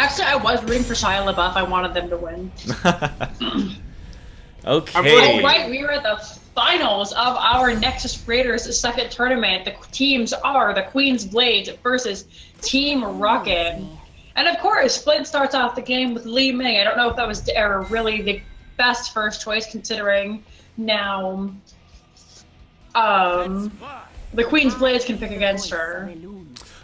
Actually, I was rooting for Shia LaBeouf. I wanted them to win. Okay. All right, we are at the finals of our Nexus Raiders second tournament. The teams are the Queen's Blades versus Team Rocket. And of course, Flint starts off the game with Li Ming. I don't know if that was really the best first choice, considering now the Queen's Blades can pick against her.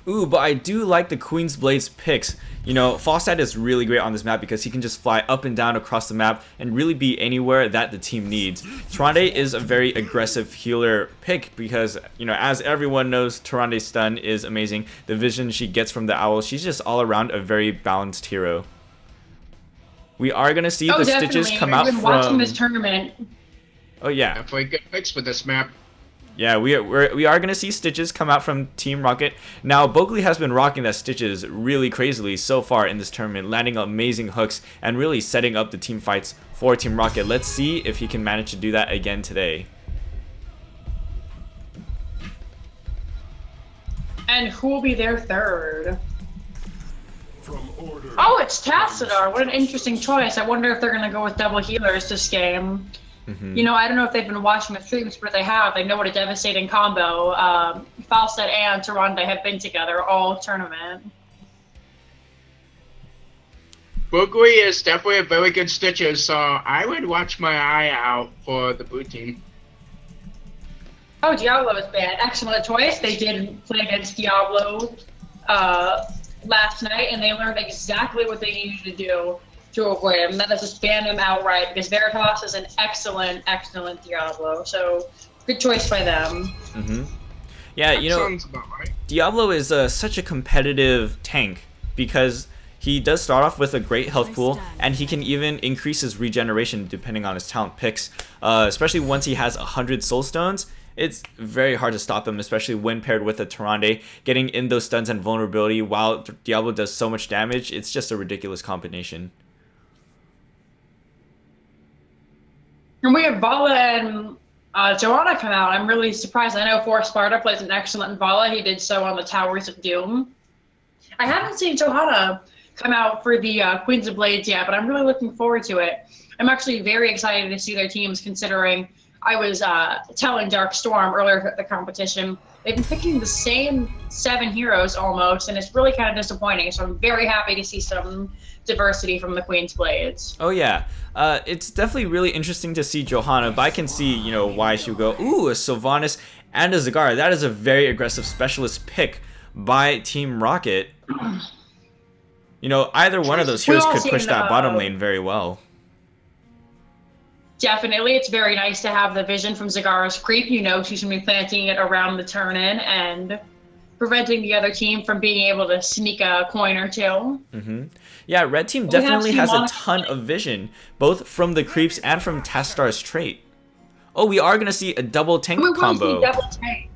Ooh, but I do like the Queen's Blades picks. You know, Falstad is really great on this map because he can just fly up and down across the map and really be anywhere that the team needs. Tyrande is a very aggressive healer pick because, you know, as everyone knows, Tyrande's stun is amazing. The vision she gets from the owl, she's just all around a very balanced hero. We are going to see the definitely. Stitches come out We've from... been watching this tournament. Oh, yeah. Definitely good picks with this map. Yeah, we are going to see Stitches come out from Team Rocket. Now, Bogley has been rocking that Stitches really crazily so far in this tournament, landing amazing hooks and really setting up the team fights for Team Rocket. Let's see if he can manage to do that again today. And who will be their third? Oh, it's Tassadar. What an interesting choice. I wonder if they're going to go with double healers this game. You know, I don't know if they've been watching the streams, but they have. They know what a devastating combo Falstad and Tyrande have been together all tournament. Boogly is definitely a very good Stitches, so I would watch my eye out for the blue team. Oh, Diablo is bad. Excellent choice. They did play against Diablo last night, and they learned exactly what they needed to do to avoid him. That is just ban him outright, because Veritas is an excellent, excellent Diablo. So, good choice by them. Yeah, That you know, sounds about right. Diablo is such a competitive tank because he does start off with a great health pool, and he can even increase his regeneration depending on his talent picks. Especially once he has 100 soul stones, it's very hard to stop him, especially when paired with a Tyrande. Getting in those stuns and vulnerability while Diablo does so much damage, it's just a ridiculous combination. And we have Vala and Joanna come out. I'm really surprised. I know For Sparta plays an excellent Vala. He did so on the Towers of Doom. I haven't seen Johanna come out for the Queens of Blades yet, but I'm really looking forward to it. I'm actually very excited to see their teams, considering I was telling Dark Storm earlier at the competition, they've been picking the same 7 heroes almost, and it's really kind of disappointing. So I'm very happy to see some diversity from the Queen's Blades. Oh yeah, it's definitely really interesting to see Johanna, but I can see, you know, why she would go, ooh, a Sylvanas and a Zagara. That is a very aggressive specialist pick by Team Rocket. You know, either one of those heroes could push that bottom lane very well. Definitely, it's very nice to have the vision from Zagara's creep. You know, she's going to be planting it around the turn-in and preventing the other team from being able to sneak a coin or two. Yeah, red team definitely has a ton of vision, both from the creeps and from Tastar's trait. Oh, we are going to see a double tank combo. Double tank.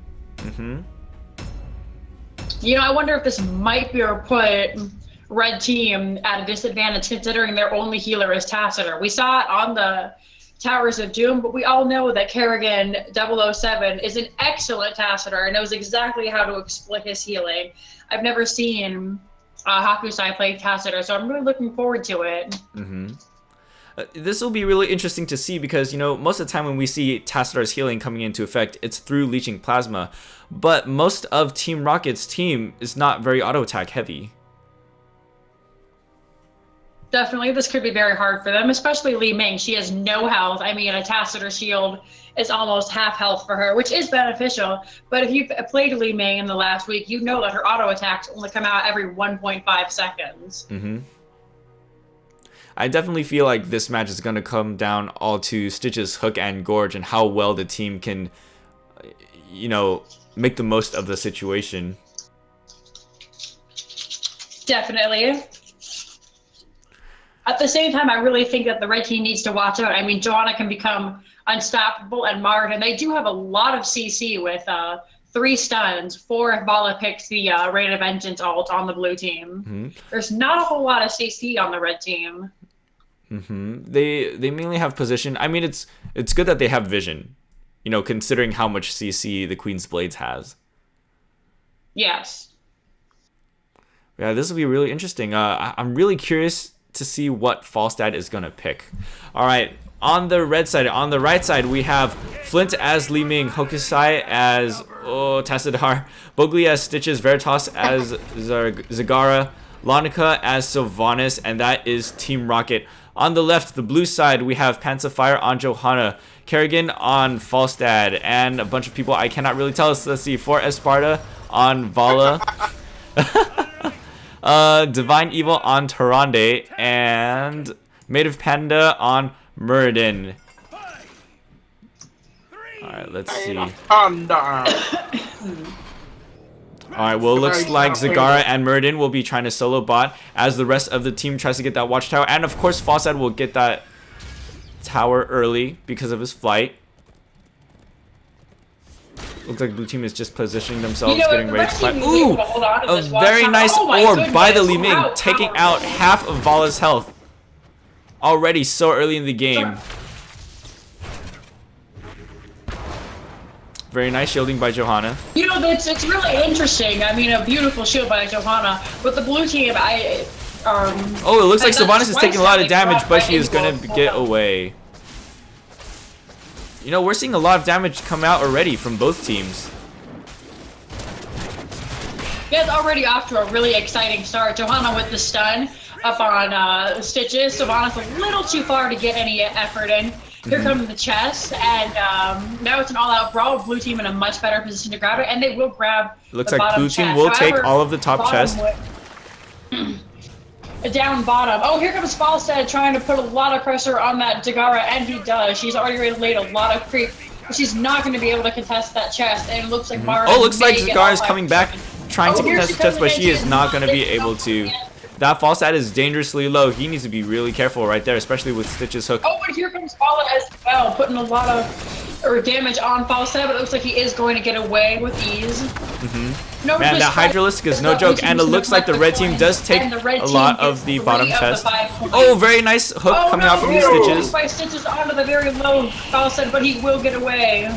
You know, I wonder if this might be put red team at a disadvantage, considering their only healer is Tassadar. We saw it on the Towers of Doom, but we all know that Kerrigan 007 is an excellent Tassadar and knows exactly how to exploit his healing. I've never seen Hakusai play Tassadar, so I'm really looking forward to it. This will be really interesting to see because, you know, most of the time when we see Tassadar's healing coming into effect, it's through leeching plasma. But most of Team Rocket's team is not very auto attack heavy. Definitely, this could be very hard for them, especially Li Ming. She has no health. I mean, a Tassadar shield is almost half health for her, which is beneficial. But if you've played Li Ming in the last week, you know that her auto attacks only come out every 1.5 seconds. I definitely feel like this match is going to come down all to Stitch's hook and gorge and how well the team can, you know, make the most of the situation. Definitely. At the same time, I really think that the red team needs to watch out. I mean, Joanna can become unstoppable, and Martin, they do have a lot of CC with 3 stuns, 4 if Vala picks the Rain of Vengeance ult on the blue team. There's not a whole lot of CC on the red team. They mainly have position. I mean, it's good that they have vision, you know, considering how much CC the Queen's Blades has. Yes. Yeah, this will be really interesting. I'm really curious to see what Falstad is gonna pick. All right, on the red side, on the right side, we have Flint as Li Ming, Hokusai as Tassadar, Bogli as Stitches, Veritas as Zagara, Lonica as Sylvanas, and that is Team Rocket. On the left, the blue side, we have Panzerfire on Johanna, Kerrigan on Falstad, and a bunch of people I cannot really tell. So let's see, for Esparta on Vala. Divine Evil on Tyrande, and Mative Panda on Muradin. Alright, let's see. Alright, well, looks like Zagara and Muradin will be trying to solo bot as the rest of the team tries to get that watchtower. And of course, Falstad will get that tower early because of his flight. Looks like blue team is just positioning themselves, getting ready to fight. Ooh! A very nice orb by the Li Ming, taking out half of Vala's health. Already so early in the game. Very nice shielding by Johanna. You know, it's really interesting. I mean, a beautiful shield by Johanna. But the blue team, oh, it looks like Sylvanas is taking a lot of damage, but she is going to get away. You know, we're seeing a lot of damage come out already from both teams. Yeah, it's already off to a really exciting start. Johanna with the stun up on Stitches. Sylvanas a little too far to get any effort in. Here comes the chest, and now it's an all-out brawl. Blue team in a much better position to grab it, and they will grab Looks the like bottom blue team chest. will However, take all of the top chest. Down bottom. Oh, here comes Falstad trying to put a lot of pressure on that Zagara, and he does. She's already laid a lot of creep, but she's not going to be able to contest that chest, and it looks like Mara. Oh, looks like Zagara is coming back, trying to contest the chest, but she is not going to be able to. That Falstad is dangerously low. He needs to be really careful right there, especially with Stitch's hook. Oh, but here comes Vala as well, putting a lot of damage on Falstad, but it looks like he is going to get away with ease. No, man, that Hydralisk is no joke, and it looks like the red team does take a lot of the bottom chest. Oh, very nice hook coming out from the Stitches. By Stitches onto the very low Falstad, but he will get away.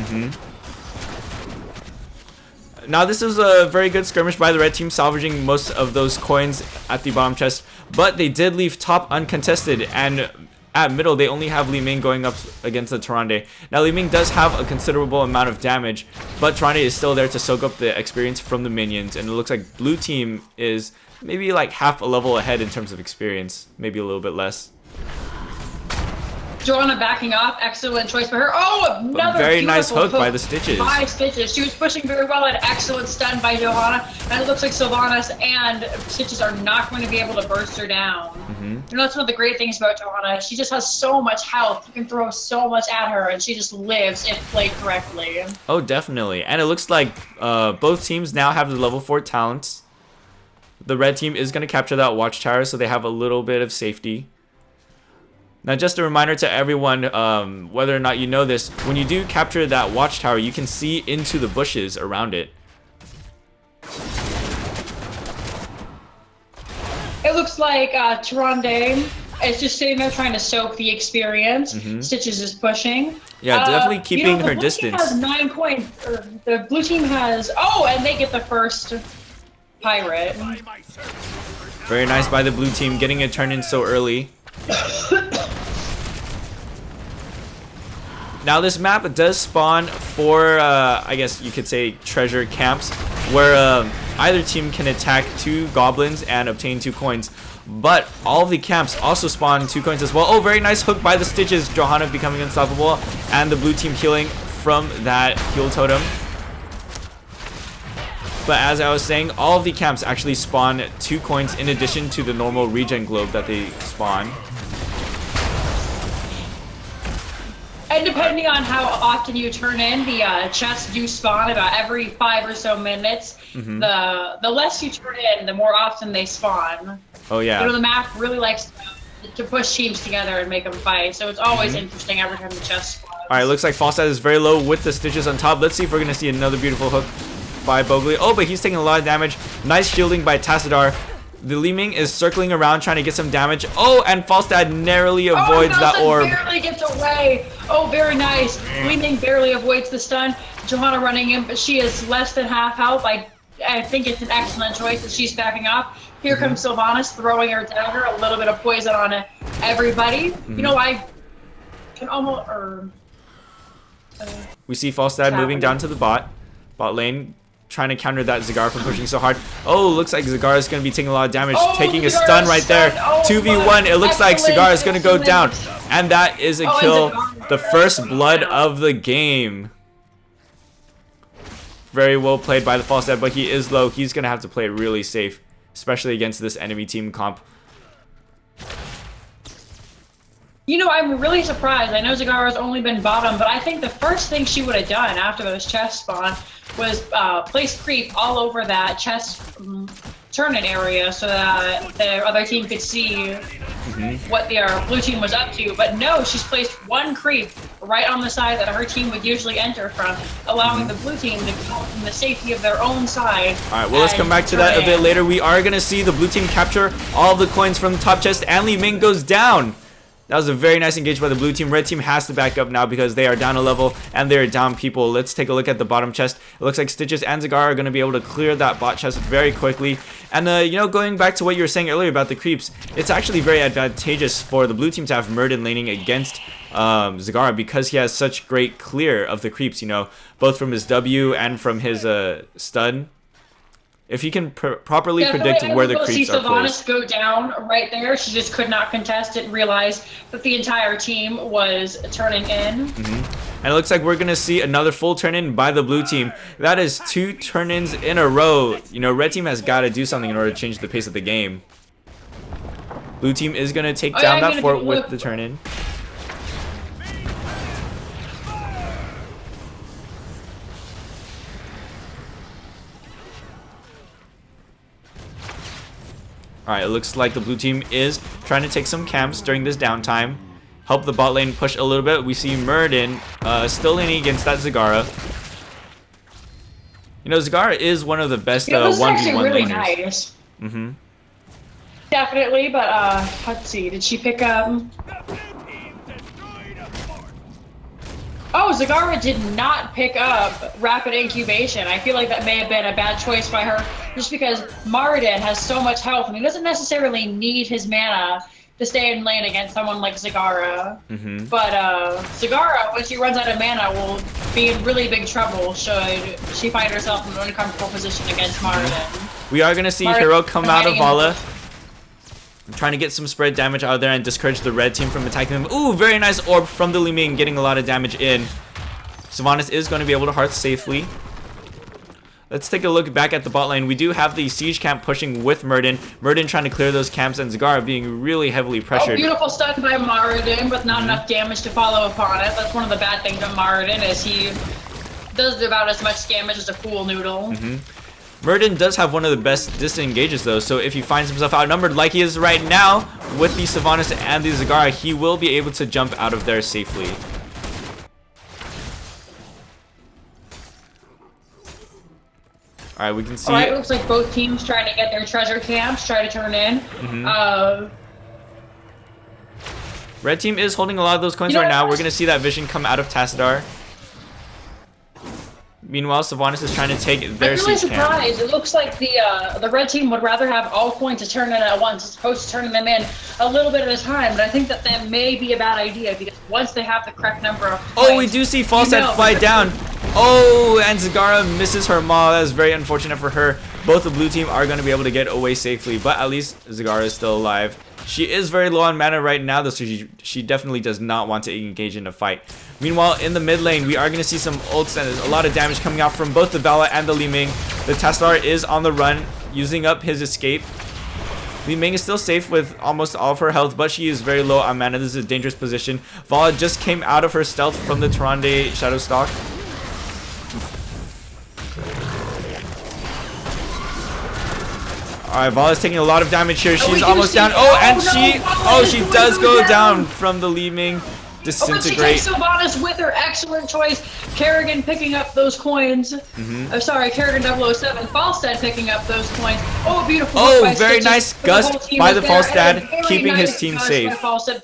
Now this is a very good skirmish by the red team, salvaging most of those coins at the bottom chest, but they did leave top uncontested, and at middle they only have Li Ming going up against the Tyrande. Now Li Ming does have a considerable amount of damage, but Tyrande is still there to soak up the experience from the minions, and it looks like blue team is maybe like half a level ahead in terms of experience, maybe a little bit less. Johanna backing off, excellent choice by her. Oh, another very nice hook by the Stitches. By Stitches. She was pushing very well, an excellent stun by Johanna, and it looks like Sylvanas and Stitches are not going to be able to burst her down. You know, that's one of the great things about Johanna. She just has so much health. You can throw so much at her, and she just lives if played correctly. Oh, definitely. And it looks like both teams now have the level 4 talents. The red team is going to capture that watchtower, so they have a little bit of safety. Now, just a reminder to everyone, whether or not you know this, when you do capture that watchtower, you can see into the bushes around it. It looks like Tyrande is just sitting there trying to soak the experience. Stitches is pushing. Yeah, definitely keeping her The distance. blue team has 9 coins. The blue team has... Oh, and they get the first pirate. Very nice by the blue team, getting it turned in so early. Now this map does spawn 4, I guess you could say, treasure camps, where either team can attack 2 goblins and obtain 2 coins. But all of the camps also spawn 2 coins as well. Oh, very nice hook by the Stitches. Johanna becoming unstoppable, and the blue team healing from that heal totem. But as I was saying, all of the camps actually spawn 2 coins in addition to the normal regen globe that they spawn. And depending on how often you turn in, the chests do spawn about every 5 or so minutes. The less you turn in, the more often they spawn. Oh yeah. You know, the map really likes to push teams together and make them fight, so it's always interesting every time the chest spawns. Alright, looks like Falstad is very low with the Stitches on top. Let's see if we're going to see another beautiful hook by Bogli. Oh, but he's taking a lot of damage. Nice shielding by Tassadar. The Li Ming is circling around trying to get some damage. Oh, and Falstad narrowly avoids that orb. Barely gets away. Oh, very nice. Li Ming barely avoids the stun. Johanna running in, but she is less than half health. I think it's an excellent choice that she's backing off. Here comes Sylvanas throwing her dagger, a little bit of poison on everybody. You know, I can almost... We see Falstad moving down to the bot lane, trying to counter that Zagara from pushing so hard. Oh, looks like Zagara is going to be taking a lot of damage, taking a stun right there. 2v1, it looks like Zagara is going to go down. And that is a kill, the first blood of the game. Very well played by the Falstad, but he is low. He's going to have to play it really safe, especially against this enemy team comp. You know, I'm really surprised. I know Zagara's only been bottom, but I think the first thing she would have done after those chests spawn was place creep all over that chest turn-in area so that the other team could see what their blue team was up to. But no, she's placed one creep right on the side that her team would usually enter from, allowing the blue team to come from the safety of their own side. All right, well, let's come back to that a bit later. We are going to see the blue team capture all the coins from the top chest, and Li Ming goes down. That was a very nice engage by the blue team. Red team has to back up now because they are down a level and they're down people. Let's take a look at the bottom chest. It looks like Stitches and Zagara are going to be able to clear that bot chest very quickly. And, you know, going back to what you were saying earlier about the creeps, it's actually very advantageous for the blue team to have Murden laning against Zagara because he has such great clear of the creeps, you know, both from his W and from his stun. If he can properly predict where the creeps are placed. Sylvanas go down right there. She just could not contest it and realize that the entire team was turning in. And it looks like we're going to see another full turn-in by the blue team. That is 2 turn-ins in a row. You know, red team has got to do something in order to change the pace of the game. Blue team is going to take down that fort with the turn-in. Alright, it looks like the blue team is trying to take some camps during this downtime. Help the bot lane push a little bit. We see Murden still laning against that Zagara. You know, Zagara is one of the best 1v1 really laners. Nice. Definitely, but let's see. Did she pick up... Oh, Zagara did not pick up Rapid Incubation. I feel like that may have been a bad choice by her, just because Maridin has so much health, and he doesn't necessarily need his mana to stay in lane against someone like Zagara. But Zagara, when she runs out of mana, will be in really big trouble should she find herself in an uncomfortable position against Maridin. We are going to see Hero come out of Vala. Trying to get some spread damage out there and discourage the red team from attacking them. Ooh, very nice orb from the Li Ming, getting a lot of damage in. Sylvanas is going to be able to hearth safely. Let's take a look back at the bot lane. We do have the siege camp pushing with Murden. Murden trying to clear those camps and Zagara being really heavily pressured. Oh, beautiful stun by Maridin, but not enough damage to follow upon it. That's one of the bad things of Maridin, is he does about as much damage as a pool noodle. Murden does have one of the best disengages though, so if he finds himself outnumbered like he is right now with the Sylvanas and the Zagara, he will be able to jump out of there safely. Alright, we can see... Alright, it looks like both teams trying to get their treasure camps, try to turn in. Red team is holding a lot of those coins right now. We're going to see that vision come out of Tassadar. Meanwhile, Sylvanas is trying to take their siege camp. I'm really surprised. It looks like the red team would rather have all coins to turn in at once as opposed to turning them in a little bit at a time. But I think that may be a bad idea because once they have the correct number of coins... Oh, we do see Falstad fly down. Oh, and Zagara misses her maw. That is very unfortunate for her. Both the blue team are going to be able to get away safely, but at least Zagara is still alive. She is very low on mana right now, though, so she definitely does not want to engage in a fight. Meanwhile, in the mid lane, we are going to see some ults and a lot of damage coming out from both the Vala and the Li Ming. The Tassadar is on the run, using up his escape. Li Ming is still safe with almost all of her health, but she is very low on mana. This is a dangerous position. Vala just came out of her stealth from the Tyrande Shadowstalk. Alright, Vala's taking a lot of damage here. She's almost down. Oh, and she does go down from the Li Ming. Disintegrate. But she takes Sylvanas with her excellent choice. Kerrigan picking up those coins. Oh, sorry, Kerrigan 007. Falstad picking up those coins. Oh, beautiful. Oh, very nice gust by the Falstad, keeping his team safe. Falstad,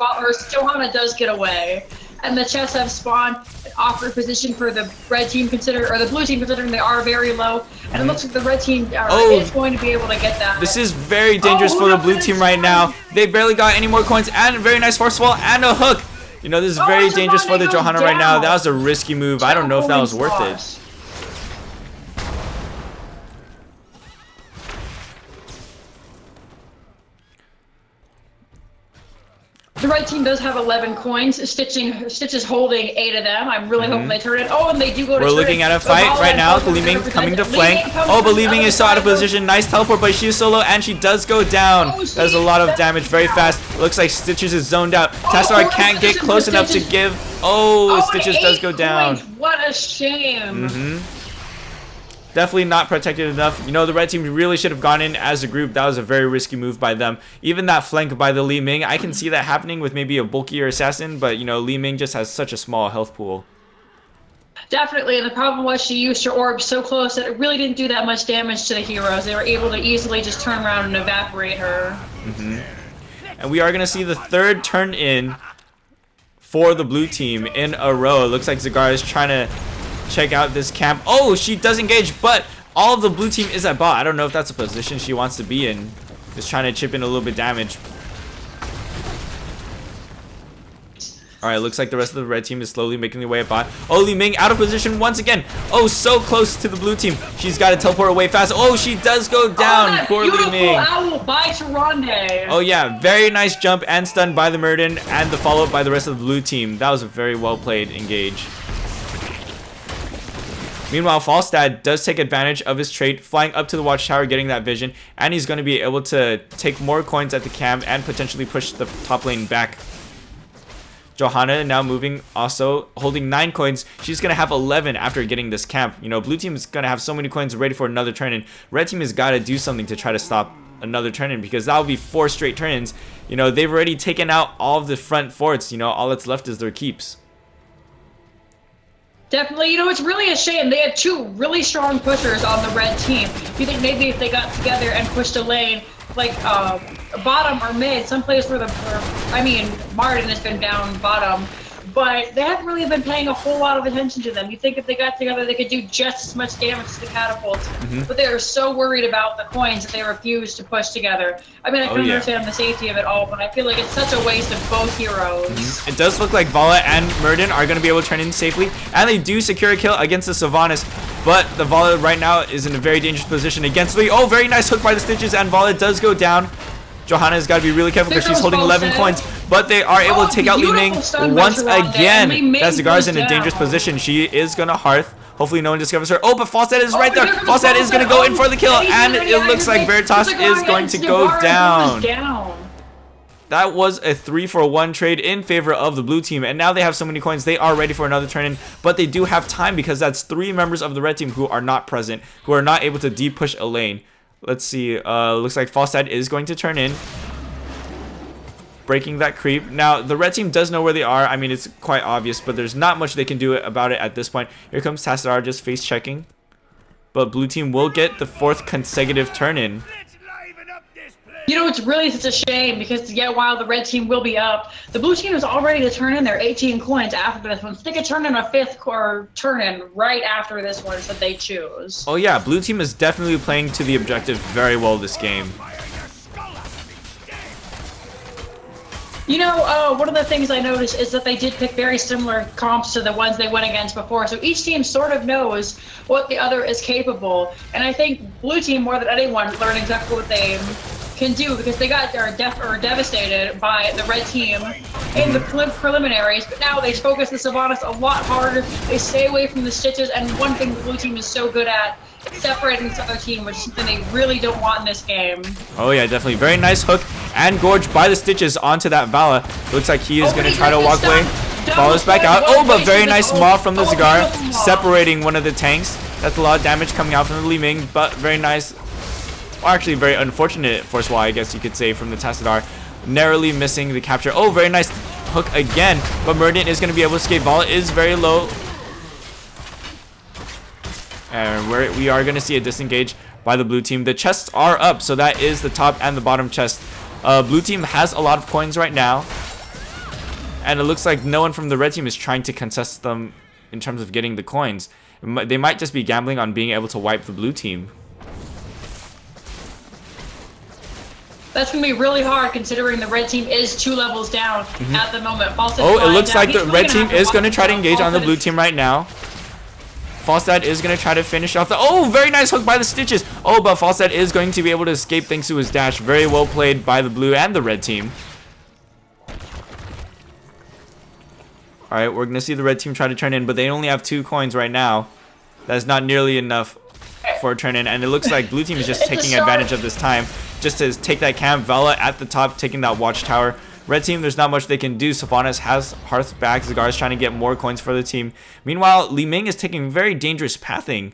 Johanna does get away. and the chests have spawned an awkward position for the red team or the blue team, considering they are very low. And it looks like the red team is going to be able to get that. This is very dangerous for the blue team right now. They barely got any more coins, and a very nice force wall and a hook. You know, this is very dangerous for the Johanna right now. That was a risky move. I don't know if that was worth it. The red team does have 11 coins. Stitch is holding 8 of them. I'm really hoping they turn it. Oh, and they do go to We're looking at a fight right now. Li Ming coming to flank. Oh, but Li Ming is so out of position. Nice teleport by she is so low, and she does go down. That is a lot of damage very fast. Looks like Stitches is zoned out. Tassadar can't get close enough to give. Oh, Stitches does go down. What a shame. Definitely not protected enough. You know, the red team really should have gone in as a group. That was a very risky move by them. Even that flank by the Li Ming, I can see that happening with maybe a bulkier assassin, but you know, Li Ming just has such a small health pool. Definitely, and the problem was she used her orb so close that it really didn't do that much damage to the heroes. They were able to easily just turn around and evaporate her. And we are going to see the third turn in for the blue team in a row. It looks like Zagara is trying to check out this camp. Oh, she does engage, but all of the blue team is at bot. I don't know if that's a position she wants to be in. Just trying to chip in a little bit damage. Alright, looks like the rest of the red team is slowly making their way at bot. Oh, Li Ming out of position once again. Oh, so close to the blue team. She's got to teleport away fast. Oh, she does go down. Poor Li Ming. Owl by Tyrande. Oh yeah, very nice jump and stun by the Murden, and the follow-up by the rest of the blue team. That was a very well played engage. Meanwhile, Falstad does take advantage of his trait, flying up to the watchtower, getting that vision, and he's going to be able to take more coins at the camp and potentially push the top lane back. Johanna now moving, also holding 9 coins. She's going to have 11 after getting this camp. You know, blue team is going to have so many coins ready for another turn-in. Red team has got to do something to try to stop another turn-in, because that will be 4 straight turn-ins. You know, they've already taken out all of the front forts. You know, all that's left is their keeps. Definitely, you know, it's really a shame. They had 2 really strong pushers on the red team. You think maybe if they got together and pushed a lane, like bottom or mid, someplace where Martin has been down bottom, but they haven't really been paying a whole lot of attention to them. You think if they got together, they could do just as much damage to the catapults, but they are so worried about the coins that they refuse to push together. I mean, I can understand the safety of it all, but I feel like it's such a waste of both heroes. It does look like Vala and Murden are going to be able to turn in safely, and they do secure a kill against the Sylvanas, but the Vala right now is in a very dangerous position against Lee. Oh, very nice hook by the Stitches, and Vala does go down. Johanna's got to be really careful because she's holding 11 coins, but they are able to take out Li Ming once again. That Zagara's in a dangerous position. She is going to Hearth. Hopefully no one discovers her. Oh, but Falstad is right there. Falstad is going to go in for the kill, and it looks like Veritas is going to go down. That was a 3-for-1 trade in favor of the blue team, and now they have so many coins, they are ready for another turn-in, but they do have time because that's 3 members of the red team who are not present, who are not able to deep push a lane. Let's see, looks like Falstad is going to turn in, breaking that creep. Now, the red team does know where they are. I mean, it's quite obvious, but there's not much they can do about it at this point. Here comes Tassadar just face checking, but blue team will get the 4th consecutive turn-in. You know, it's really such a shame because, yeah, while the red team will be up, the blue team is all ready to turn in their 18 coins after this one. So they could turn in a 5th turn-in right after this one that they choose. Oh yeah, blue team is definitely playing to the objective very well this game. You know, one of the things I noticed is that they did pick very similar comps to the ones they went against before. So each team sort of knows what the other is capable. And I think blue team, more than anyone, learned exactly what they can do because they got devastated by the red team in the preliminaries, but now they focus the Sylvanas a lot harder. They stay away from the Stitches, and one thing the blue team is so good at is separating this other team, which is something they really don't want in this game. Oh yeah, definitely. Very nice hook and gorge by the Stitches onto that Vala. Looks like he is going to try to walk away. Follows back out. Oh, but very nice maul from the Zagara, separating one of the tanks. That's a lot of damage coming out from the Li Ming, but very nice. Well, actually, very unfortunate force wall, I guess you could say, from the Tassadar. Narrowly missing the capture. Oh, very nice hook again. But Murden is going to be able to escape. Vala is very low. And we are going to see a disengage by the blue team. The chests are up, so that is the top and the bottom chest. Blue team has a lot of coins right now. And it looks like no one from the red team is trying to contest them in terms of getting the coins. They might just be gambling on being able to wipe the blue team. That's going to be really hard considering the red team is 2 levels down at the moment. Oh, it looks like the red team is going to try to engage on the blue team right now. Falstad is going to try to finish off the... Oh, very nice hook by the Stitches. Oh, but Falstad is going to be able to escape thanks to his dash. Very well played by the blue and the red team. Alright, we're going to see the red team try to turn in, but they only have 2 coins right now. That's not nearly enough for a turn in, and it looks like blue team is just taking advantage of this time just to take that camp. Vela at the top taking that watchtower. Red team, there's not much they can do. Sylvanas has Hearth back. Zagar is trying to get more coins for the team. Meanwhile, Li Ming is taking very dangerous pathing,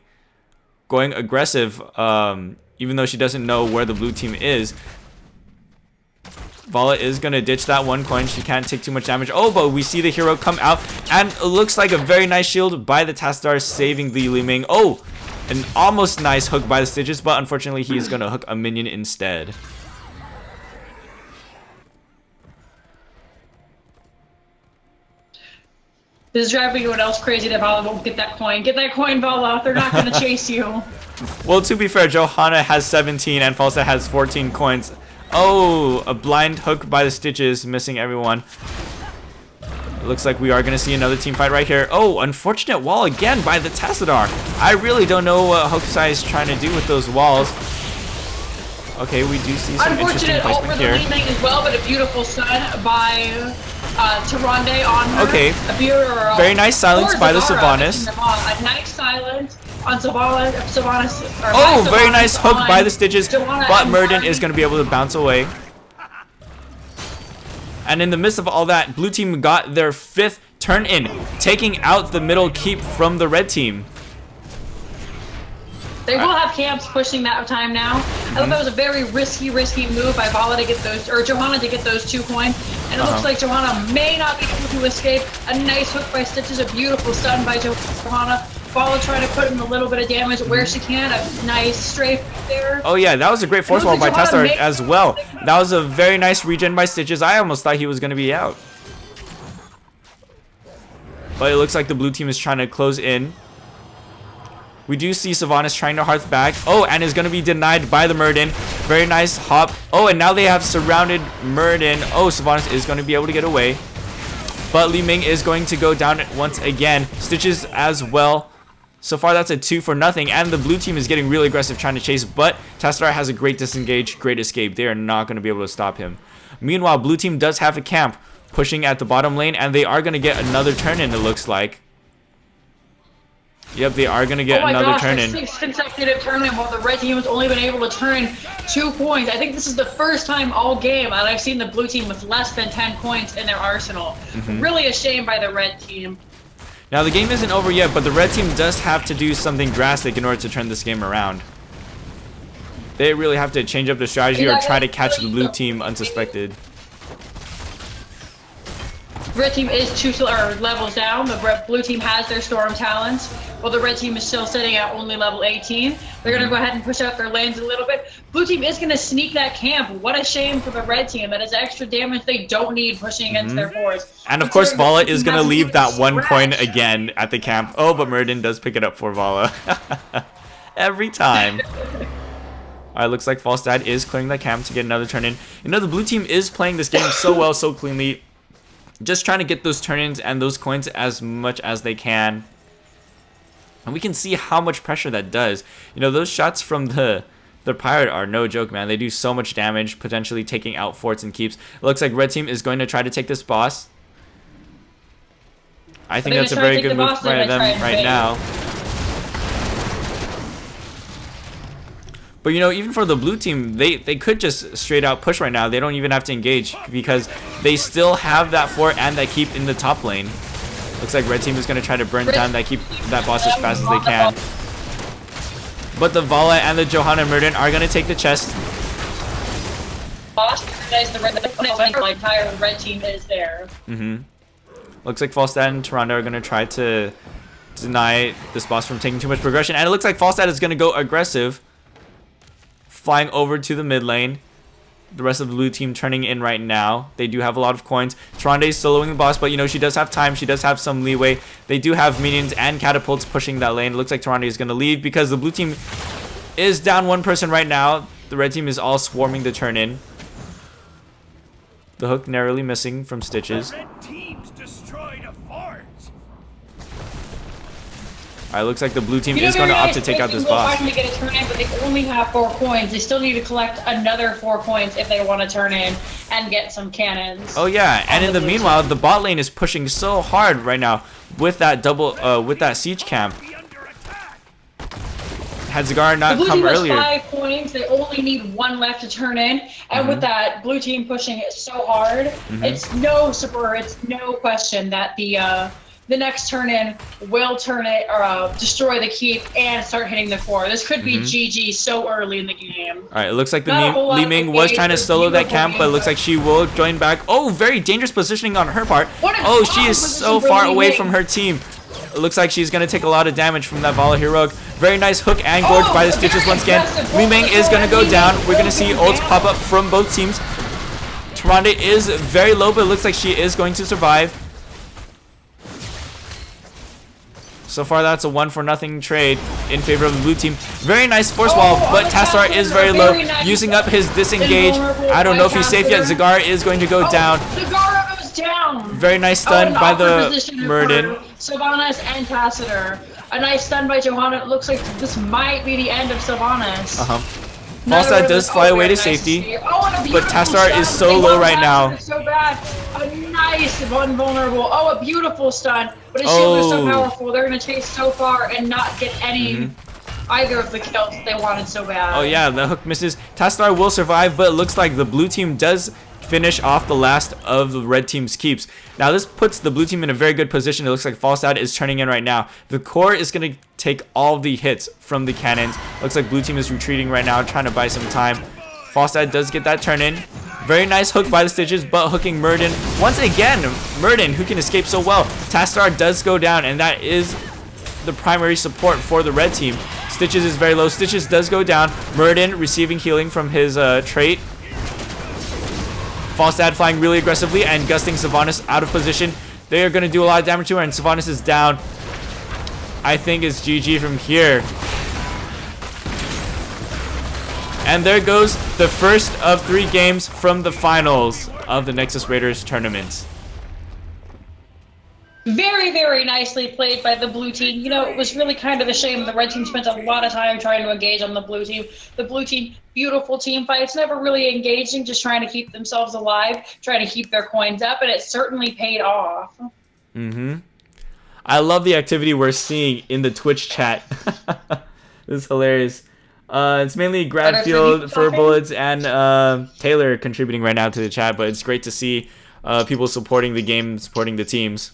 going aggressive, even though she doesn't know where the blue team is. Vala is going to ditch that 1 coin. She can't take too much damage. Oh, but we see the hero come out, and it looks like a very nice shield by the Tassadar, saving the Li Ming. Oh, an almost nice hook by the Stitches, but unfortunately he is going to hook a minion instead. This is driving everyone else crazy that Vala won't get that coin. Get that coin, Vala. They're not going to chase you. Well, to be fair, Johanna has 17 and Falsa has 14 coins. Oh, a blind hook by the Stitches, missing everyone. It looks like we are going to see another team fight right here. Oh, unfortunate wall again by the Tassadar. I really don't know what Hokusai is trying to do with those walls. Okay, we do see some interesting placement here. Unfortunate ult for the Li Ming as well, but a beautiful stun by Tyrande on her. Okay, very nice silence by the Sylvanas. A nice silence on Sylvanas. Oh, very nice hook by the Stitches, but Murden is going to be able to bounce away. And in the midst of all that, blue team got their 5th turn in, taking out the middle keep from the red team. They will have camps pushing that time now. I thought that was a very risky move by Vala to get those, or Johanna to get those 2 coins. And it looks like Johanna may not be able to escape. A nice hook by Stitches, a beautiful stun by Johanna. Vala trying to put in a little bit of damage where she can. A nice strafe there. Oh yeah, that was a great force wall by Tassadar as well. That was a very nice regen by Stitches. I almost thought he was going to be out. But it looks like the blue team is trying to close in. We do see Sylvanas trying to Hearth back. Oh, and is going to be denied by the Murden. Very nice hop. Oh, and now they have surrounded Murden. Oh, Sylvanas is going to be able to get away. But Li Ming is going to go down once again. Stitches as well. So far, that's a 2 for nothing. And the blue team is getting really aggressive trying to chase. But Tassadar has a great disengage, great escape. They are not going to be able to stop him. Meanwhile, blue team does have a camp pushing at the bottom lane. And they are going to get another turn in, it looks like. Yep, they are going to get another turn in. 6 consecutive turn in while the red team has only been able to turn 2 coins. I think this is the first time all game that I've seen the blue team with less than 10 coins in their arsenal. Really a shame by the red team. Now, the game isn't over yet, but the red team does have to do something drastic in order to turn this game around. They really have to change up their strategy or try to catch the blue team unsuspected. Red team is 2 levels down. The blue team has their storm talents, while the red team is still sitting at only level 18. They're going to go ahead and push out their lanes a little bit. Blue team is going to sneak that camp. What a shame for the red team. That is extra damage they don't need pushing against their force. And of course, Vala is going to leave that 1 coin again at the camp. Oh, but Murden does pick it up for Vala. Every time. Alright, looks like Falstad is clearing the camp to get another turn in. You know, the blue team is playing this game so well, so cleanly. Just trying to get those turn-ins and those coins as much as they can. And we can see how much pressure that does. You know, those shots from the pirate are no joke, man. They do so much damage, potentially taking out forts and keeps. It looks like red team is going to try to take this boss. I think that's a very good move by them right now. But, you know, even for the blue team, they could just straight out push right now. They don't even have to engage because they still have that fort and that keep in the top lane. Looks like red team is going to try to burn down that boss as fast as they can. But the Vala and the Johanna Murden are going to take the chest. The entire red team is there. Looks like Falstad and Tyrande are going to try to deny this boss from taking too much progression. And it looks like Falstad is going to go aggressive, flying over to the mid lane. the rest of the blue team turning in right now. They do have a lot of coins. Tronde's soloing the boss, but you know, she does have time. She does have some leeway. They do have minions and catapults pushing that lane. It looks like Tronde is going to leave because the blue team is down one person right now. The red team is all swarming to turn in. The hook narrowly missing from Stitches. Alright, looks like the blue team is going to opt to take out this boss. Finally get a turn in, but they only have 4 coins. They still need to collect another 4 coins if they want to turn in and get some cannons. Oh yeah, and in the meanwhile, the bot lane is pushing so hard right now with that with that siege camp. Had Zagara not come earlier. The blue team has 5 coins. They only need 1 left to turn in, and with that blue team pushing it so hard, it's no question that the next turn in will turn it or destroy the keep and start hitting the core. This could be GG so early in the game. Alright, it looks like the Li Ming was trying to solo that camp, but it looks like she will join back. Oh, very dangerous positioning on her part. Oh, she is so far away from her team. It looks like she's going to take a lot of damage from that Vala Heroic. Very nice hook and gorge by the Stitches once again. Li Ming is going to go down. We're going to see ults pop up from both teams. Tronde is very low, but it looks like she is going to survive. So far, that's a 1-for-0 trade in favor of the blue team. Very nice force wall, but Tassadar is very low, using up his disengage. I don't know if he's safe yet. Zagara is going to go down. Zagara goes down. Very nice stun by the Muradin. Sylvanas and Tassadar. A nice stun by Johanna. It looks like this might be the end of Sylvanas. Falstad does fly away to safety, but Tassadar is so low right now. So bad. A nice vulnerable. Oh, a beautiful stun. But his shield is so powerful. They're going to chase so far and not get any either of the kills that they wanted so bad. Oh yeah, the hook misses. Tassadar will survive, but it looks like the blue team does finish off the last of the red team's keeps. Now this puts the blue team in a very good position. It looks like Falstad is turning in right now. The core is going to take all the hits from the cannons. Looks like blue team is retreating right now, trying to buy some time. Falstad does get that turn in. Very nice hook by the Stitches, but hooking Muradin. Once again, Muradin, who can escape so well. Tassadar does go down, and that is the primary support for the red team. Stitches is very low. Stitches does go down. Muradin receiving healing from his trait. Falstad flying really aggressively and gusting Sylvanas out of position. They are going to do a lot of damage to her, and Sylvanas is down. I think it's GG from here. And there goes the first of 3 games from the finals of the Nexus Raiders tournament. Very, very nicely played by the blue team. You know, it was really kind of a shame the red team spent a lot of time trying to engage on the blue team. The blue team, beautiful team fights, never really engaging, just trying to keep themselves alive, trying to keep their coins up, and it certainly paid off. I love the activity we're seeing in the Twitch chat. This is hilarious. It's mainly Gradfield, Furbullets, and Taylor contributing right now to the chat, but it's great to see people supporting the game, supporting the teams.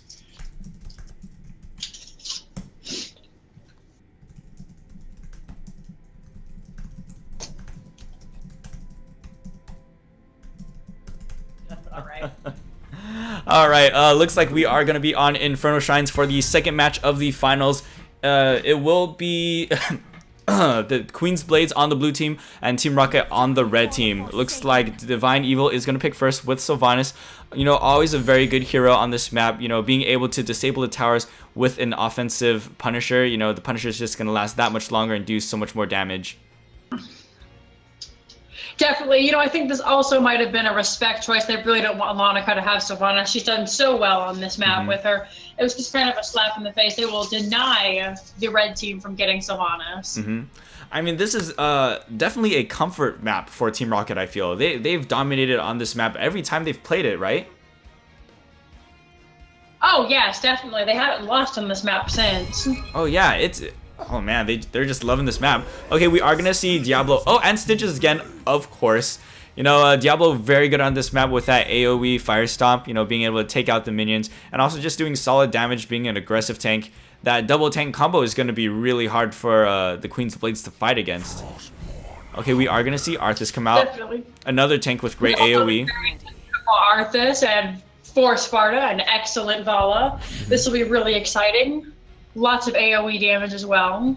All right, looks like we are going to be on Inferno Shrines for the second match of the finals. It will be the Queen's Blades on the blue team and Team Rocket on the red team. Looks like Divine Evil is going to pick first with Sylvanas. You know, always a very good hero on this map. You know, being able to disable the towers with an offensive Punisher. You know, the Punisher is just going to last that much longer and do so much more damage. Definitely. You know, I think this also might have been a respect choice. They really don't want Monica to have Sylvanas. She's done so well on this map with her. It was just kind of a slap in the face. They will deny the red team from getting Sylvanas. I mean, this is definitely a comfort map for Team Rocket, I feel. They've dominated on this map every time they've played it, right? Oh, yes, definitely. They haven't lost on this map since. Oh, yeah, it's... Oh man, they're just loving this map. Okay, we are gonna see Diablo. Oh, and Stitches again, of course. You know, Diablo very good on this map with that AoE Fire Stomp. You know, being able to take out the minions and also just doing solid damage, being an aggressive tank. That double tank combo is gonna be really hard for the Queen's Blades to fight against. Okay, we are gonna see Arthas come out. Definitely. Another tank with great AoE. Arthas and for Sparta, an excellent Vala. This will be really exciting. Lots of AoE damage as well.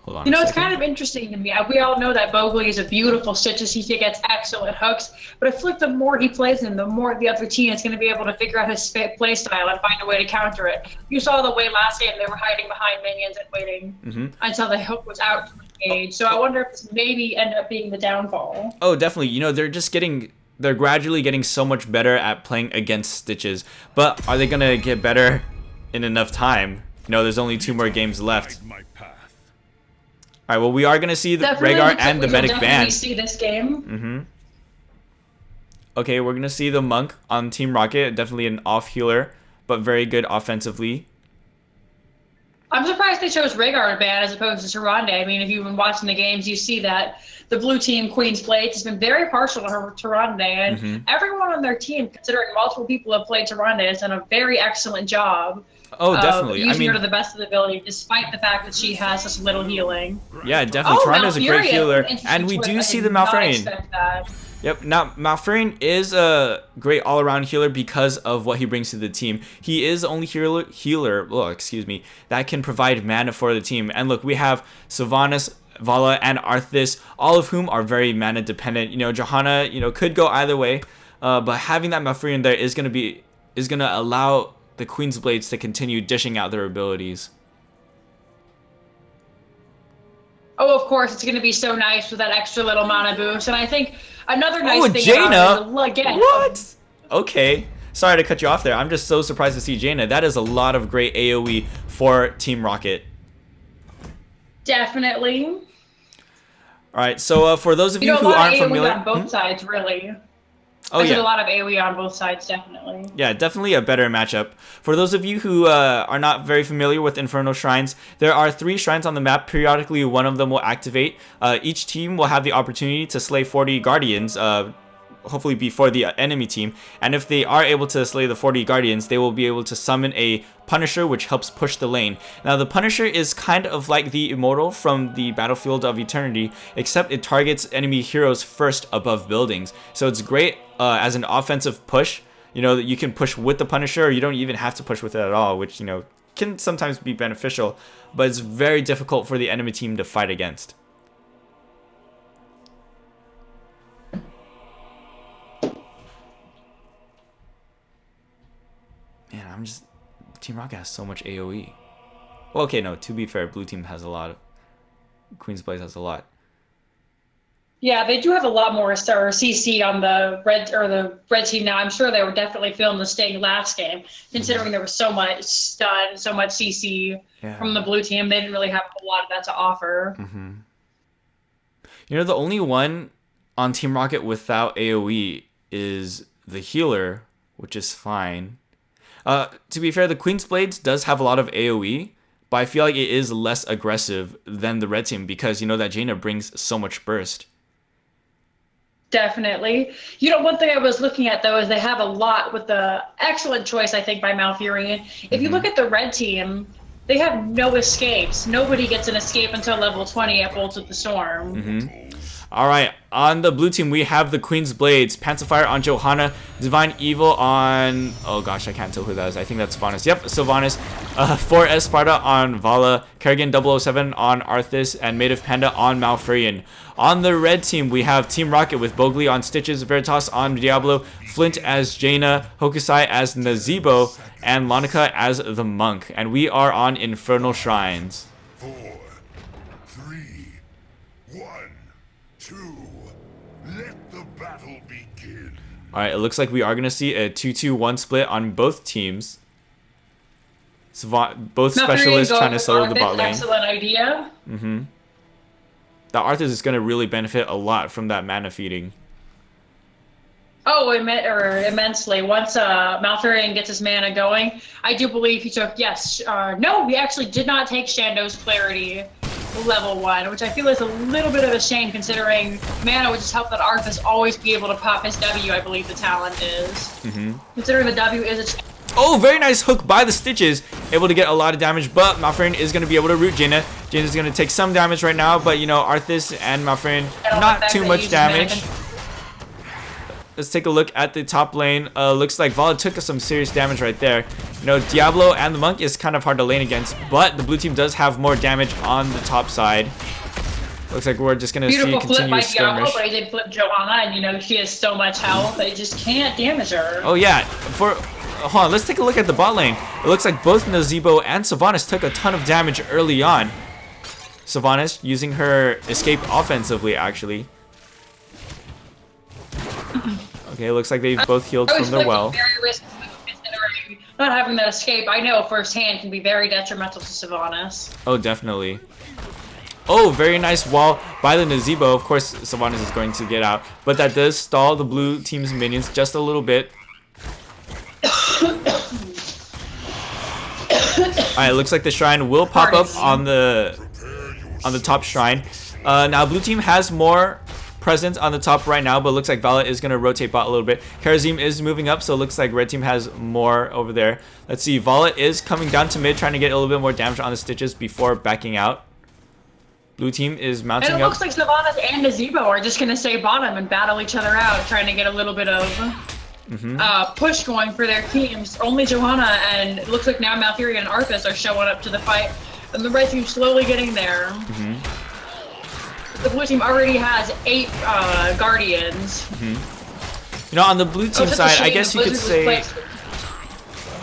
Hold on You know, a it's second. kind of interesting to me. We all know that Bogley is a beautiful stitches. He gets excellent hooks. But I feel like the more he plays him, the more the other team is going to be able to figure out his play style and find a way to counter it. You saw the way last game they were hiding behind minions and waiting until the hook was out to engage. So I wonder if this maybe end up being the downfall. Oh, definitely. You know, they're gradually getting so much better at playing against Stitches. But are they going to get better in enough time? You know, there's only 2 more games left. Alright, well, we are going to see the Rhaegar and the Medic banned. See this game. Okay, we're going to see the Monk on Team Rocket. Definitely an off healer, but very good offensively. I'm surprised they chose Rhaegar ban as opposed to Tyrande. I mean, if you've been watching the games, you see that the blue team, Queen's Blades, has been very partial to her Tyrande, and everyone on their team, considering multiple people have played Tyrande, has done a very excellent job. Oh, definitely. Using her to the best of the ability, despite the fact that she has such little healing. Yeah, definitely. Tyrande's a great healer, and we choice. do I see did the not Malfurion. expect that. Yep. Now, Malfurion is a great all-around healer because of what he brings to the team. He is the only healer, that can provide mana for the team. And look, we have Sylvanas, Vala, and Arthas, all of whom are very mana dependent. You know, Johanna, could go either way, but having that Malfurion there is gonna allow the Queen's Blades to continue dishing out their abilities. Oh, of course, it's going to be so nice with that extra little mana boost. And I think another nice thing Jaina? about it is, again, What? Okay. Sorry to cut you off there. I'm just so surprised to see Jaina. That is a lot of great AoE for Team Rocket. Definitely. All right, so for those of you a who lot aren't of AoE familiar... on both sides, really. Oh, I did yeah. a lot of AoE on both sides, definitely. Yeah, definitely a better matchup. For those of you who are not very familiar with Infernal Shrines, there are 3 shrines on the map. Periodically, one of them will activate. Each team will have the opportunity to slay 40 Guardians, hopefully before the enemy team. And if they are able to slay the 40 Guardians, they will be able to summon a Punisher, which helps push the lane. Now, the Punisher is kind of like the Immortal from the Battlefield of Eternity, except it targets enemy heroes first above buildings. So it's great as an offensive push. You know, that you can push with the Punisher, or you don't even have to push with it at all, which, can sometimes be beneficial, but it's very difficult for the enemy team to fight against. Man, Team Rocket has so much AoE. Well, okay, no, to be fair, blue team has a lot. Queen's Blades has a lot. Yeah, they do have a lot more CC on the red team now. I'm sure they were definitely feeling the sting last game, considering there was so much stun, so much CC from the blue team. They didn't really have a lot of that to offer. The only one on Team Rocket without AoE is the healer, which is fine. To be fair, the Queen's Blades does have a lot of AoE, but I feel like it is less aggressive than the red team because that Jaina brings so much burst. Definitely. One thing I was looking at, though, is they have a lot with the excellent choice, I think, by Malfurion. If you look at the red team, they have no escapes. Nobody gets an escape until level 20 at Bolt of the Storm. All right, on the blue team, we have the Queen's Blades, Pacifier on Johanna, Divine Evil on... Oh gosh, I can't tell who that is. I think that's Sylvanas. Yep, Sylvanas. 4S Sparta on Vala, Kerrigan 007 on Arthas, and Maid of Panda on Malfurion. On the red team, we have Team Rocket with Bogley on Stitches, Veritas on Diablo, Flint as Jaina, Hokusai as Nazebo, and Lonica as the Monk. And we are on Infernal Shrines. 4, 3, 1, 2. Let the battle begin. Alright, it looks like we are going to see a 2-2-1 split on both teams. Both specialists trying to solo the bot lane. Excellent idea. The Arthas is going to really benefit a lot from that mana feeding. Oh, immensely. Once Malfurion gets his mana going, I do believe he took, no, he actually did not take Shando's Clarity level 1, which I feel is a little bit of a shame considering mana would just help that Arthas always be able to pop his W, I believe the talent is. Considering the W is a... Oh, very nice hook by the Stitches. Able to get a lot of damage, but Malfurion is going to be able to root Jaina. Jaina's going to take some damage right now, but Arthas and Malfurion, not too much damage. let's take a look at the top lane. Looks like Vala took some serious damage right there. You know, Diablo and the Monk is kind of hard to lane against, but the blue team does have more damage on the top side. Looks like we're just gonna see Beautiful flip by continuous Diablo, skirmish. but he did flip Johanna, and you know she has so much health they just can't damage her. Oh yeah, hold on, let's take a look at the bot lane. It looks like both Nazeebo and Sylvanas took a ton of damage early on. Sylvanas using her escape offensively, actually. Okay, looks like they both healed from their well. Very risky considering not having that escape. I know firsthand can be very detrimental to Sylvanas. Oh, definitely. Oh, very nice wall by the Nazeebo. Of course, Sylvanas is going to get out, but that does stall the blue team's minions just a little bit. Alright, looks like the shrine will pop up on the top shrine. Now, blue team has more presence on the top right now, but looks like Vala is going to rotate bot a little bit. Karazim is moving up, so it looks like red team has more over there. Let's see, Vala is coming down to mid, trying to get a little bit more damage on the Stitches before backing out. Blue team is mounting And it up. looks like Sylvanas and Nazeebo are just going to stay bottom and battle each other out, trying to get a little bit of push going for their teams. Only Johanna and it looks like now Malfurion and Arthas are showing up to the fight, and the red team slowly getting there. The blue team already has 8 Guardians. You know, on the blue team side, I guess you could say...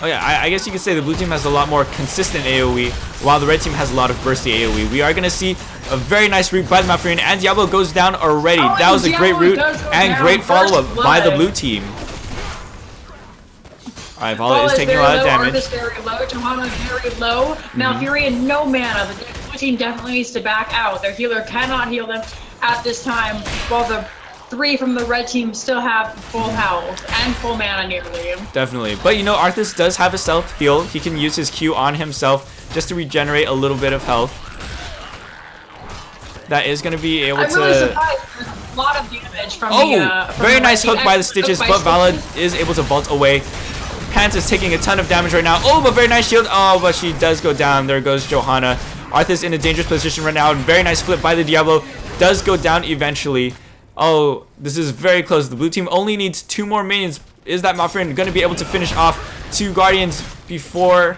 Oh yeah, I guess you could say the blue team has a lot more consistent AoE, while the red team has a lot of bursty AoE. We are going to see a very nice root by the Malfurion, and Diablo goes down already. Oh, that was a great root and great follow-up by the blue team. Alright, Vala is taking a lot of damage. Arthas very low, Johanna very low. Malfurion no mana. The blue team definitely needs to back out. Their healer cannot heal them at this time, while the 3 from the red team still have full health and full mana nearly. Definitely. But you know, Arthas does have a self heal. He can use his Q on himself just to regenerate a little bit of health. That is going to be able I'm to... really surprised. There's a lot of damage from the very the nice red hook team. by the Stitches, but Vala is able to vault away. Pants is taking a ton of damage right now. Oh, but very nice shield. Oh, but she does go down. There goes Johanna. Arthas in a dangerous position right now. And very nice flip by the Diablo. Does go down eventually. Oh, this is very close. The blue team only needs 2 more minions. Is that Malfurion going to be able to finish off 2 Guardians before...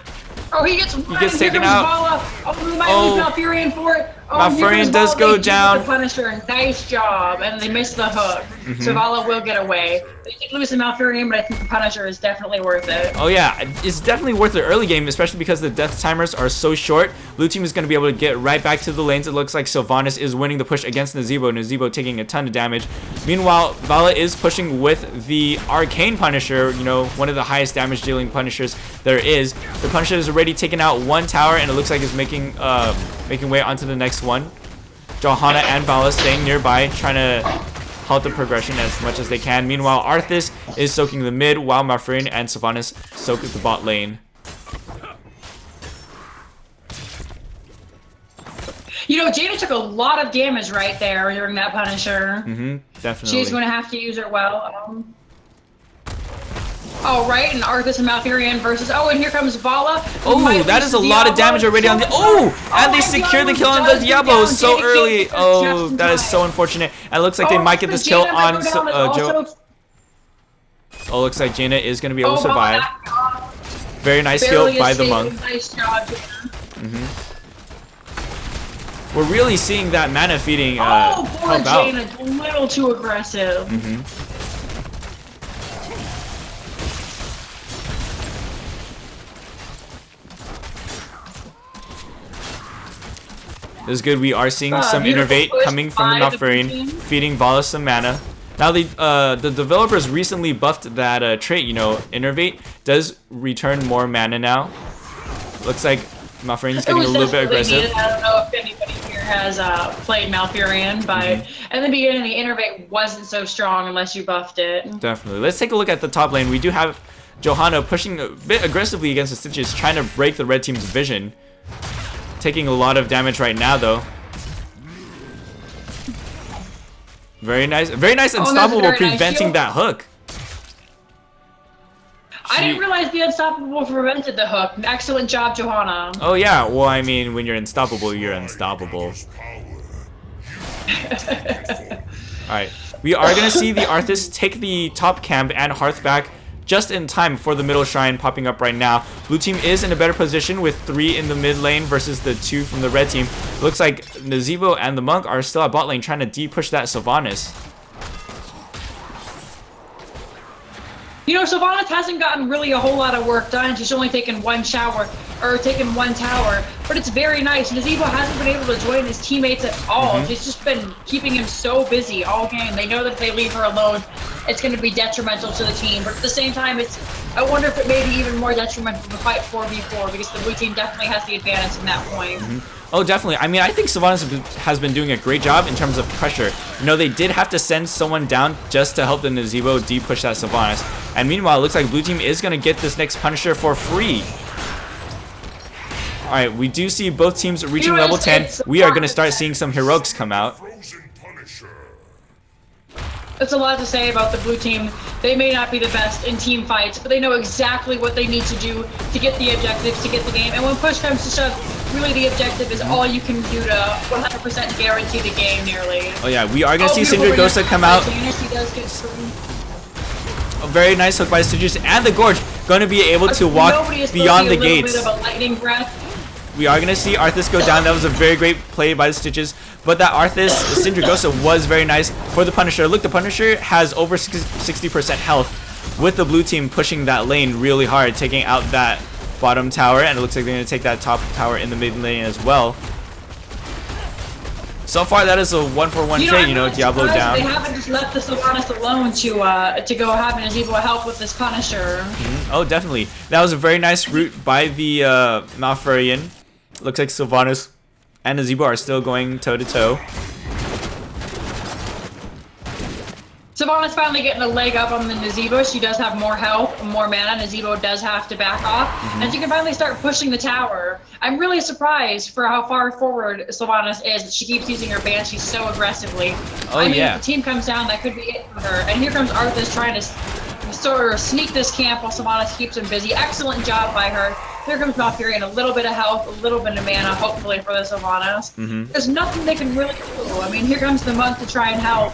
Oh, he gets taken out. Oh, we might lose Malfurion for it. Oh, Malfurion does go down. The Punisher, nice job, and they missed the hook. So Vala will get away. They did lose the Malfurion, but I think the Punisher is definitely worth it. Oh yeah, it's definitely worth the early game, especially because the death timers are so short. Blue team is going to be able to get right back to the lanes. It looks like Sylvanas is winning the push against Nazeebo. Nazeebo taking a ton of damage. Meanwhile, Vala is pushing with the Arcane Punisher, you know, one of the highest damage dealing Punishers there is. The Punisher has already taken out 1 tower, and it looks like it's making way onto the next one. Johanna and Vala staying nearby, trying to halt the progression as much as they can. Meanwhile, Arthas is soaking the mid, while Malfurion and Sylvanas soak the bot lane. You know, Jaina took a lot of damage right there during that Punisher. Definitely. She's going to have to use her well. Oh, right, and Arthas and Malfurion versus... Oh, and here comes Vala. Oh, that is a lot of damage already on the... Oh, and they secure the kill on the Diablo so early. Oh, that is so unfortunate. And it looks like they might get this kill on... Joe. Oh, looks like Jaina is going to be able to survive. Very nice kill by the Monk. Nice job, Jaina. We're really seeing that mana feeding oh, poor help out. Jaina, a little too aggressive. This is good. We are seeing some innervate coming from the Malfurion, feeding Vala some mana. Now the developers recently buffed that trait. You know, innervate does return more mana now. Looks like Malfurion's getting a little bit aggressive. Needed. I don't know if anybody here has played Malfurion, but in the beginning the innervate wasn't so strong unless you buffed it. Definitely. Let's take a look at the top lane. We do have Johanna pushing a bit aggressively against the Stitches, trying to break the red team's vision. Taking a lot of damage right now, though. Very nice Unstoppable preventing that hook. I didn't realize the Unstoppable prevented the hook. Excellent job, Johanna. Oh yeah, well I mean, when you're unstoppable, you're unstoppable. Alright, we are going to see the Arthas take the top camp and Hearth back just in time for the middle shrine popping up right now. Blue team is in a better position with 3 in the mid lane versus the 2 from the red team. Looks like Nazeebo and the Monk are still at bot lane trying to de-push that Sylvanas. You know, Sylvanas hasn't gotten really a whole lot of work done. She's only taken 1 shower, or taken 1 tower, but it's very nice. Nazeebo hasn't been able to join his teammates at all. She's just been keeping him so busy all game. They know that if they leave her alone, it's going to be detrimental to the team. But at the same time, I wonder if it may be even more detrimental to fight 4v4, because the blue team definitely has the advantage in that point. Oh, definitely. I mean, I think Sylvanas has been doing a great job in terms of pressure. You know, they did have to send someone down just to help the Nazeebo de-push that Sylvanas. And meanwhile, it looks like blue team is going to get this next Punisher for free. Alright, we do see both teams reaching level 10. We are going to start seeing some heroics come out. Frozen Punisher. That's a lot to say about the blue team. They may not be the best in team fights, but they know exactly what they need to do to get the objectives, to get the game. And when push comes to shove, really the objective is all you can do to 100% guarantee the game nearly. Oh yeah, we are going to see Syndragosa come out. She does get through. A very nice hook by Stitches, and the Gorge going to be able to walk Nobody is beyond the supposed to be a gates. little bit of a lightning breath. We are going to see Arthas go down. That was a very great play by the Stitches. But that Arthas Syndragosa was very nice for the Punisher. Look, the Punisher has over 60% health with the blue team pushing that lane really hard, taking out that bottom tower. And it looks like they're going to take that top tower in the mid lane as well. So far, that is a 1-for-1 trade, you know, Diablo down. They haven't just left the Sylvanas alone to go have Nazeebo help with this Punisher. Oh, definitely. That was a very nice route by the Malfurion. Looks like Sylvanas and Nazeebo are still going toe-to-toe. Sylvanas finally getting a leg up on the Nazeebo. She does have more health, more mana. Nazeebo does have to back off. And she can finally start pushing the tower. I'm really surprised for how far forward Sylvanas is. She keeps using her Banshee so aggressively. Oh, I mean, yeah. if the team comes down, that could be it for her. And here comes Arthas trying to sort of sneak this camp while Sylvanas keeps him busy. Excellent job by her. Here comes Malfurion, a little bit of health, a little bit of mana, hopefully for the Sylvanas. There's nothing they can really do. I mean, here comes the Monk to try and help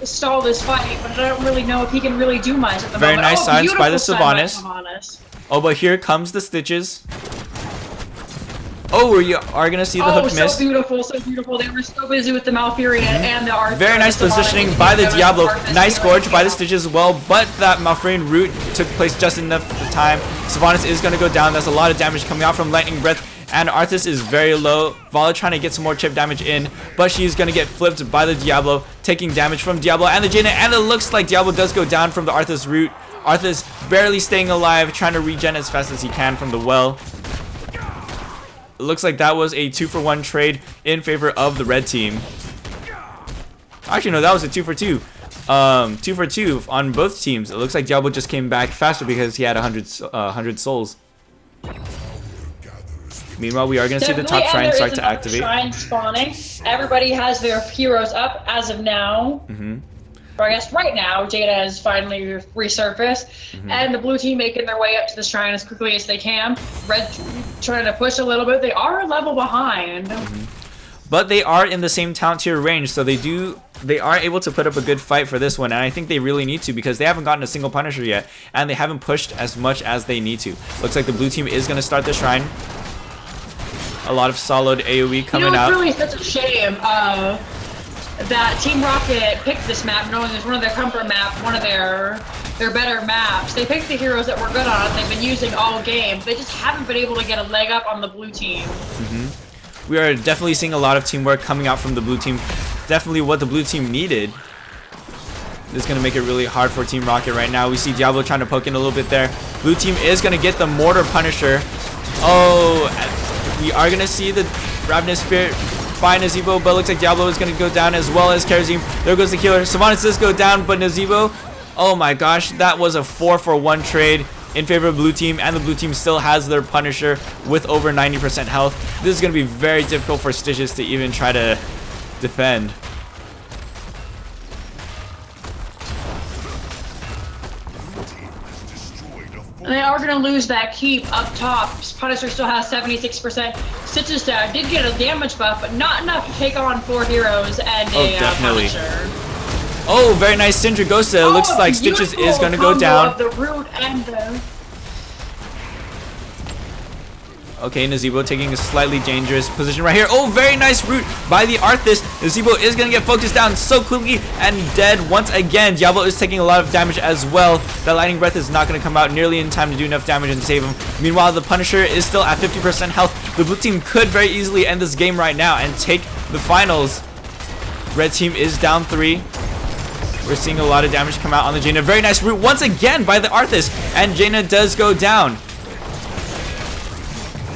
stall this fight, but I don't really know if he can really do much at the Very moment. nice silence by the beautiful silence Sylvanas. Oh, but here comes the Stitches. Oh, we are going to see the hook so miss. beautiful, so beautiful. They were so busy with the Malfurion and the Arthas. Very nice positioning by the Diablo. Nice Gorge by the Stitches as well, but that Malfurion root took place just enough time. Sylvanas is going to go down. That's a lot of damage coming out from Lightning Breath, and Arthas is very low. Vala trying to get some more chip damage in, but she's going to get flipped by the Diablo, taking damage from Diablo and the Jaina, and it looks like Diablo does go down from the Arthas root. Arthas barely staying alive, trying to regen as fast as he can from the well. It looks like that was a 2-for-1 trade in favor of the red team. Actually, no, that was a 2-for-2. 2-for-2 on both teams. It looks like Diablo just came back faster because he had 100 souls. Meanwhile, we are going to see the top shrine start to activate. Shrine spawning. Everybody has their heroes up as of now. Or I guess right now, Jaina has finally resurfaced, and the blue team making their way up to the shrine as quickly as they can. Red trying to push a little bit. They are a level behind. But they are in the same talent tier range, so they are able to put up a good fight for this one, and I think they really need to because they haven't gotten a single Punisher yet, and they haven't pushed as much as they need to. Looks like the blue team is going to start the shrine. A lot of solid AoE coming out. It's really such a shame that Team Rocket picked this map knowing it's one of their comfort maps, one of their better maps. They picked the heroes that were good on it. They've been using all game. They just haven't been able to get a leg up on the blue team. We are definitely seeing a lot of teamwork coming out from the blue team. Definitely what the blue team needed. This is going to make it really hard for Team Rocket right now. We see Diablo trying to poke in a little bit there. Blue team is going to get the Mortar Punisher. Oh, we are going to see the Ravenous Spirit by Nazeebo, but looks like Diablo is going to go down as well as Kharazim. There goes the killer. Sylvanas does go down, but Nazeebo, oh my gosh, that was a 4-for-1 trade in favor of blue team, and the blue team still has their Punisher with over 90% health. This is going to be very difficult for Stitches to even try to defend. And they are going to lose that keep up top. Punisher still has 76%. Stitches did get a damage buff, but not enough to take on 4 heroes and a definitely. Punisher. Oh, very nice Syndra Ghosta. It looks like Stitches is going to go down. Of the root and the... Okay, Nazeebo taking a slightly dangerous position right here. Oh, very nice root by the Arthas. Nazeebo is going to get focused down so quickly and dead once again. Diablo is taking a lot of damage as well. That Lightning Breath is not going to come out nearly in time to do enough damage and save him. Meanwhile, the Punisher is still at 50% health. The blue team could very easily end this game right now and take the finals. Red team is down 3. We're seeing a lot of damage come out on the Jaina. Very nice root once again by the Arthas. And Jaina does go down.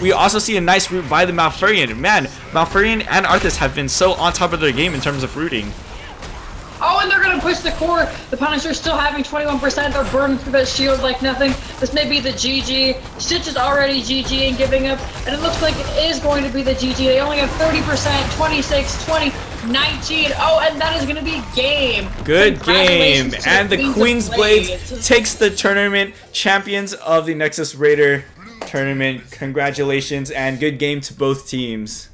We also see a nice root by the Malfurion. Man, Malfurion and Arthas have been so on top of their game in terms of rooting. Oh, and they're going to push the core. The Punisher still having 21%. They're burning through that shield like nothing. This may be the GG. Stitch is already GG and giving up. And it looks like it is going to be the GG. They only have 30%, 26, 20, 19. Oh, and that is going to be game. Good game. Congratulations to And the Queen's Blades takes the tournament. Champions of the Nexus Raider tournament. Congratulations and good game to both teams.